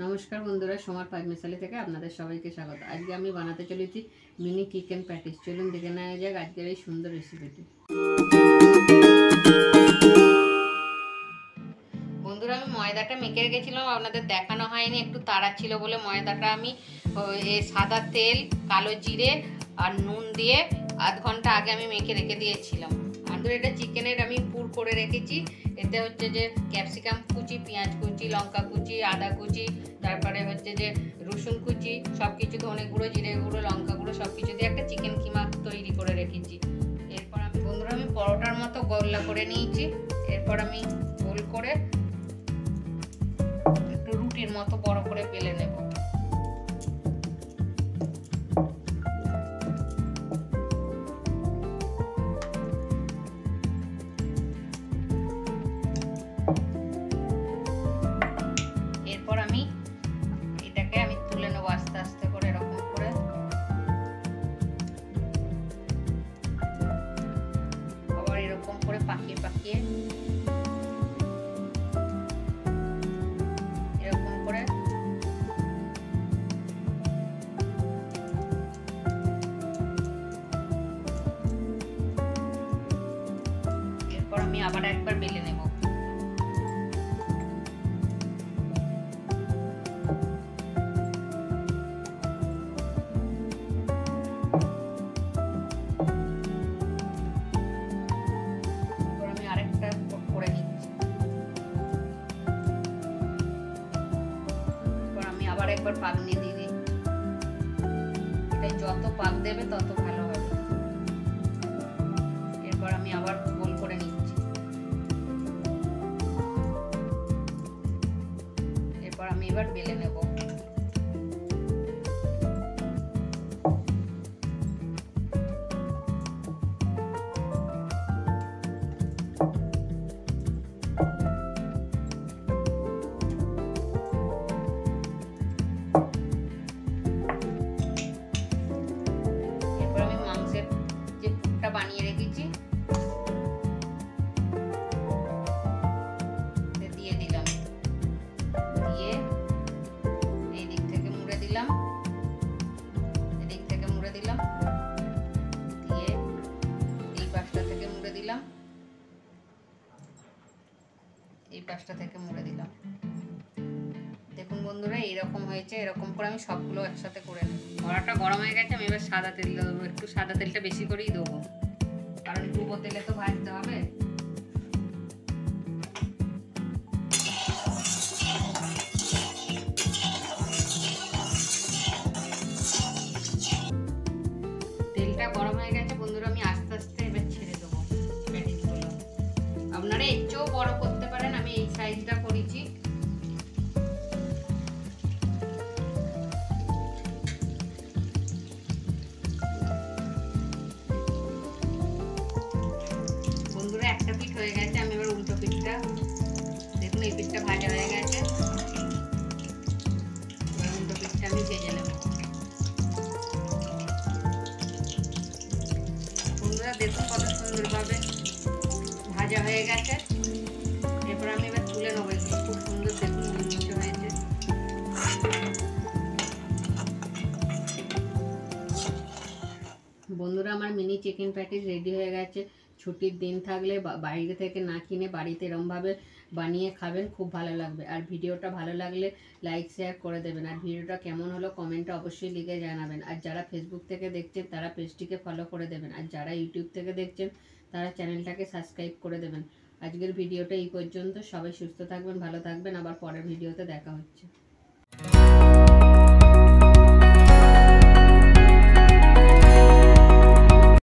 নমস্কার বন্ধুরা, সোমার পাঁচ মিশালি থেকে আপনাদের সবাইকে স্বাগত। আজকে আমি বানাতে চলেছি মিনি চিকেন প্যাটিস। চলুন দেখে নেওয়া যাক আজকের এই সুন্দর রেসিপিটি। বন্ধুরা, আমি ময়দাটা মেখে রেখেছিলাম, আপনাদের দেখানো হয়নি, একটু তাড়া ছিল বলে। ময়দাটা আমি সাদা তেল, কালো জিরে আর নুন দিয়ে আধ ঘন্টা আগে আমি মেখে রেখে দিয়েছিলাম। বন্ধুরা, এটা চিকেনের আমি পুর করে রেখেছি। এতে হচ্ছে যে ক্যাপসিকাম কুচি, পেঁয়াজ কুচি, লঙ্কা কুচি, আদা কুচি, তারপরে হচ্ছে যে রসুন কুচি, সব কিছু, ধনে গুঁড়ো, জিরে গুঁড়ো, লঙ্কা গুঁড়ো সব কিছু দিয়ে একটা চিকেন কিমা তৈরি করে রেখেছি। এরপর বন্ধুরা আমি পরোটার মতো গোল্লা করে নিয়েছি। এরপর আমি গোল করে একটু রুটির মতো বড় করে বেলে নেব। এরপর আমি এটাকে তুলে নেবো আস্তে আস্তে করে, এরকম করে। আবার এরকম করে পাকিয়ে পাকিয়ে এরকম করে এরপর আমি আবার একবার বেলে নেব। একবার পাক নিয়ে দিয়ে দিই। এটা যত পাক দেবে তত ভালো হবে। এরপর আমি আবার গোল করে নিচ্ছি। এরপর আমি এবার বেলে নেব। বানিয়ে রেখেছি দিয়ে দিলাম, দিয়ে এই দিক থেকে মুড়ে দিলাম, এদিক থেকে মুড়ে দিলাম, দিয়ে এই পাশটা থেকে মুড়ে দিলাম, এই পাশটা থেকে মুড়ে দিলাম। দেখুন বন্ধুরা, এইরকম হয়েছে। এরকম করে আমি সবগুলো একসাথে করে নেব। কড়াটা গরম হয়ে গেছে, আমি এবার সাদা তেল দেবো। একটু সাদা তেলটা বেশি করেই দেবো, কারণ ডুবো তেলে তো ভাজতে হবে। তেলটা গরম হয়ে গেছে বন্ধুরা, আমি আস্তে আস্তে এবার ছেড়ে দেবো প্যাটিসগুলো। আপনারা এর চেয়েও বড় করতে পারেন, আমি এই সাইজটা করেছি। একটা পিঠ হয়ে গেছে, আমি এবার উল্টো পিঠটা, দেখুন এই পিঠটা ভাজা হয়ে গেছে। এবার উল্টো পিঠটা আমি ভেজে নেব। বন্ধুরা দেখুন কত সুন্দরভাবে ভাজা হয়ে গেছে। এরপর আমি এবার তুলে নেবো। খুব সুন্দর দেখুন মুচমুচে হয়েছে। বন্ধুরা, আমার মিনি চিকেন প্যাটিস রেডি হয়ে গেছে। ছুটির দিন থাকলে বাইরে থেকে না কিনে বাড়িতে এরমভাবে বানিয়ে খাবেন, খুব ভালো লাগবে। আর ভিডিওটা ভালো লাগলে লাইক শেয়ার করে দেবেন। আর ভিডিওটা কেমন হলো কমেন্টে অবশ্যই লিখে জানাবেন। আর যারা ফেসবুক থেকে দেখছেন তারা পেজটিকে ফলো করে দেবেন। আর যারা ইউটিউব থেকে দেখছেন তারা চ্যানেলটাকে সাবস্ক্রাইব করে দেবেন। আজকের ভিডিওটা এই পর্যন্ত। সবাই সুস্থ থাকবেন, ভালো থাকবেন। আবার পরের ভিডিওতে দেখা হচ্ছে।